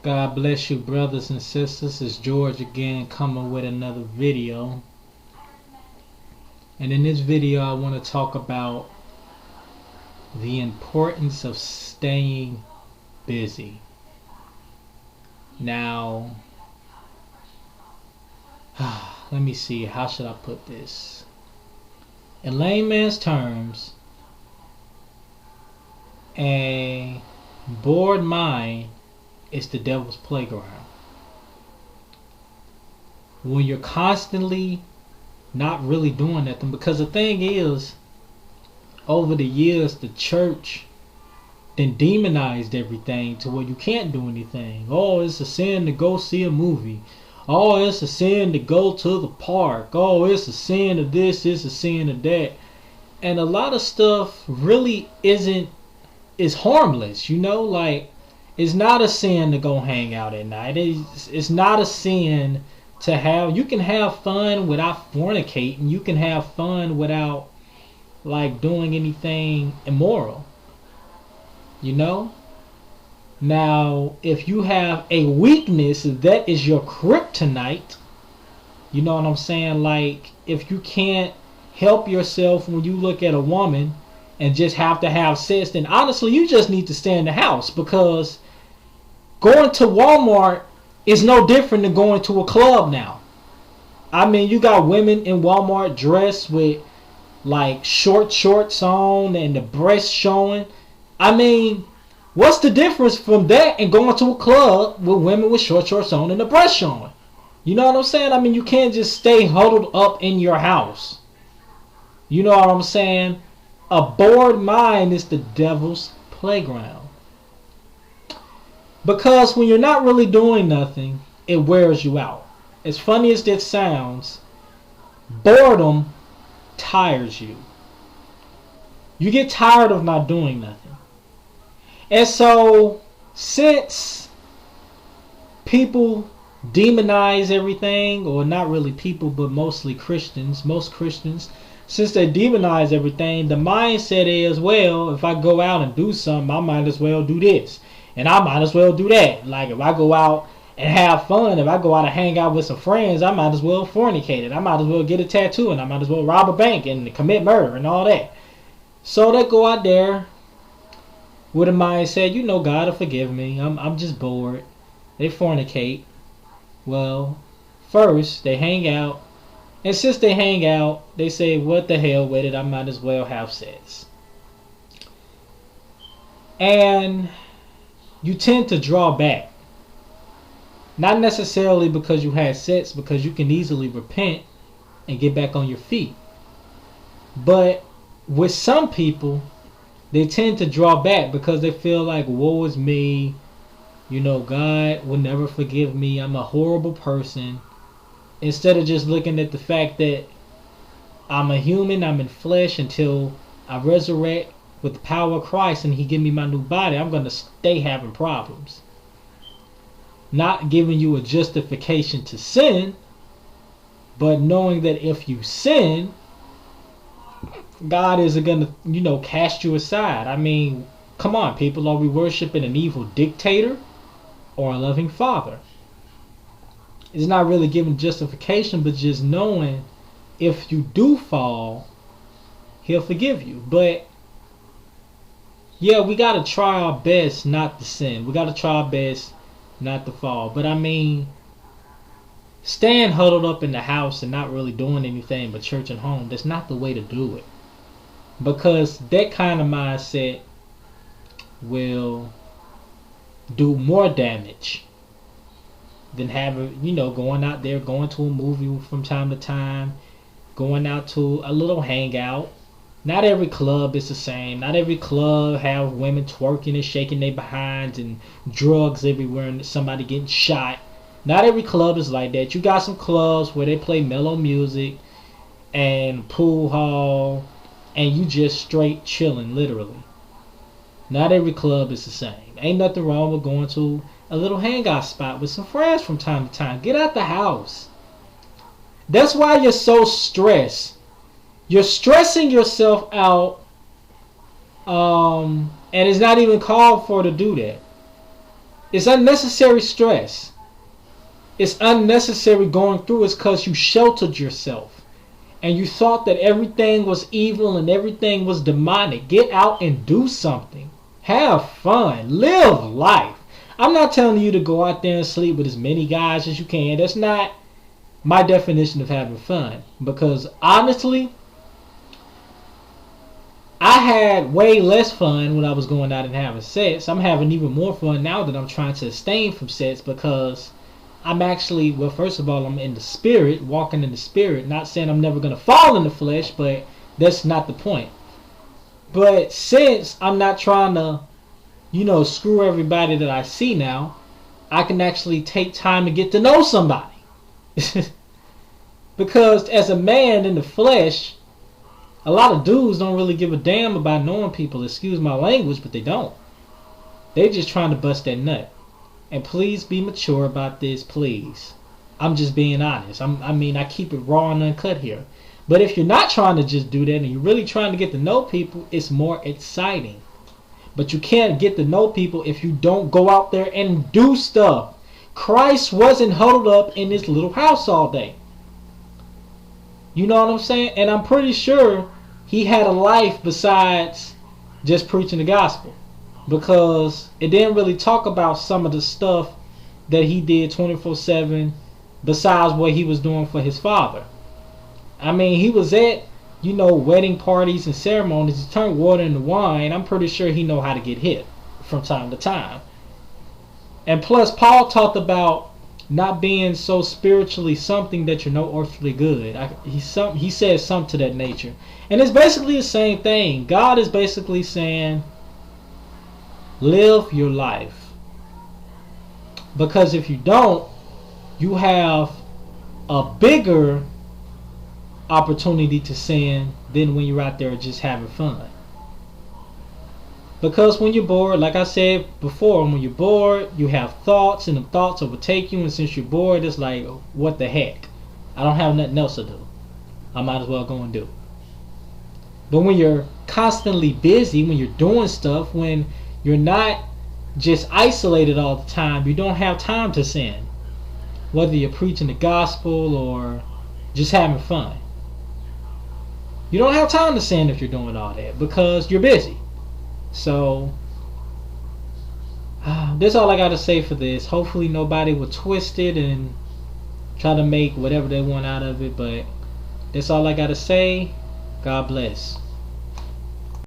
God bless you, brothers and sisters. It's George again, coming with another video. And in this video I want to talk about the importance of staying busy. Now, let me see, how should I put this? In layman's terms, a bored mind is the devil's playground. When you're constantly not really doing nothing, because the thing is, over the years the church then demonized everything to where you can't do anything. Oh, it's a sin to go see a movie. Oh, it's a sin to go to the park. Oh, it's a sin of this, it's a sin of that. And a lot of stuff really is harmless, like it's not a sin to go hang out at night. It's not a sin to have, you can have fun without fornicating. You can have fun without doing anything immoral. Now, if you have a weakness that is your kryptonite, you know what I'm saying? If you can't help yourself when you look at a woman and just have to have sex, then honestly you just need to stay in the house, because going to Walmart is no different than going to a club now. I mean, you got women in Walmart dressed with shorts on and the breasts showing. I mean, what's the difference from that and going to a club with women with shorts on and the breasts showing? You know what I'm saying? I mean, you can't just stay huddled up in your house. You know what I'm saying? A bored mind is the devil's playground. Because when you're not really doing nothing, it wears you out. As funny as that sounds, boredom tires you. You get tired of not doing nothing. And so, since people demonize everything, or not really people, but mostly Christians, most Christians, since they demonize everything, the mindset is, well, if I go out and do something, I might as well do this. And I might as well do that. If I go out and have fun, if I go out and hang out with some friends, I might as well fornicate it. I might as well get a tattoo, and I might as well rob a bank and commit murder and all that. So they go out there with a mindset, God will forgive me. I'm just bored. They fornicate. Well, first they hang out. And since they hang out, they say, what the hell with it, I might as well have sex. And you tend to draw back. Not necessarily because you had sex, because you can easily repent and get back on your feet. But with some people, they tend to draw back because they feel like, woe is me. God will never forgive me. I'm a horrible person. Instead of just looking at the fact that I'm a human, I'm in flesh until I resurrect with the power of Christ and He give me my new body, I'm going to stay having problems. Not giving you a justification to sin, but knowing that if you sin, God isn't going to, cast you aside. I mean, come on, people. Are we worshiping an evil dictator or a loving Father? It's not really giving justification, but just knowing if you do fall, He'll forgive you. But yeah, we got to try our best not to sin. We got to try our best not to fall. But I mean, staying huddled up in the house and not really doing anything but church and home, that's not the way to do it. Because that kind of mindset will do more damage than having, going out there, going to a movie from time to time, going out to a little hangout. Not every club is the same. Not every club have women twerking and shaking their behinds and drugs everywhere and somebody getting shot. Not every club is like that. You got some clubs where they play mellow music and pool hall and you just straight chilling, literally. Not every club is the same. Ain't nothing wrong with going to a little hangout spot with some friends from time to time. Get out the house. That's why you're so stressed. You're stressing yourself out, and it's not even called for to do that. It's unnecessary stress. It's unnecessary going through it because you sheltered yourself. And you thought that everything was evil and everything was demonic. Get out and do something. Have fun. Live life. I'm not telling you to go out there and sleep with as many guys as you can. That's not my definition of having fun. Because honestly, I had way less fun when I was going out and having sex. I'm having even more fun now that I'm trying to abstain from sex because I'm actually, well, first of all, I'm in the spirit, walking in the spirit. Not saying I'm never going to fall in the flesh, but that's not the point. But since I'm not trying to, screw everybody that I see now, I can actually take time to get to know somebody. Because as a man in the flesh, a lot of dudes don't really give a damn about knowing people. Excuse my language, but they don't. They're just trying to bust that nut. And please be mature about this, please. I'm just being honest. I keep it raw and uncut here. But if you're not trying to just do that and you're really trying to get to know people, it's more exciting. But you can't get to know people if you don't go out there and do stuff. Christ wasn't huddled up in his little house all day. You know what I'm saying? And I'm pretty sure he had a life besides just preaching the gospel. Because it didn't really talk about some of the stuff that he did 24/7 besides what he was doing for his father. He was at, wedding parties and ceremonies. He turned water into wine. I'm pretty sure he know how to get hit from time to time. And plus, Paul talked about not being so spiritually something that you're no earthly good. He says something to that nature. And it's basically the same thing. God is basically saying, live your life. Because if you don't, you have a bigger opportunity to sin than when you're out there just having fun. Because when you're bored, like I said before, when you're bored, you have thoughts, and the thoughts overtake you, and since you're bored, it's like, what the heck? I don't have nothing else to do. I might as well go and do. But when you're constantly busy, when you're doing stuff, when you're not just isolated all the time, you don't have time to sin. Whether you're preaching the gospel or just having fun. You don't have time to sin if you're doing all that because you're busy. So, that's all I got to say for this. Hopefully nobody will twist it and try to make whatever they want out of it. But that's all I got to say. God bless.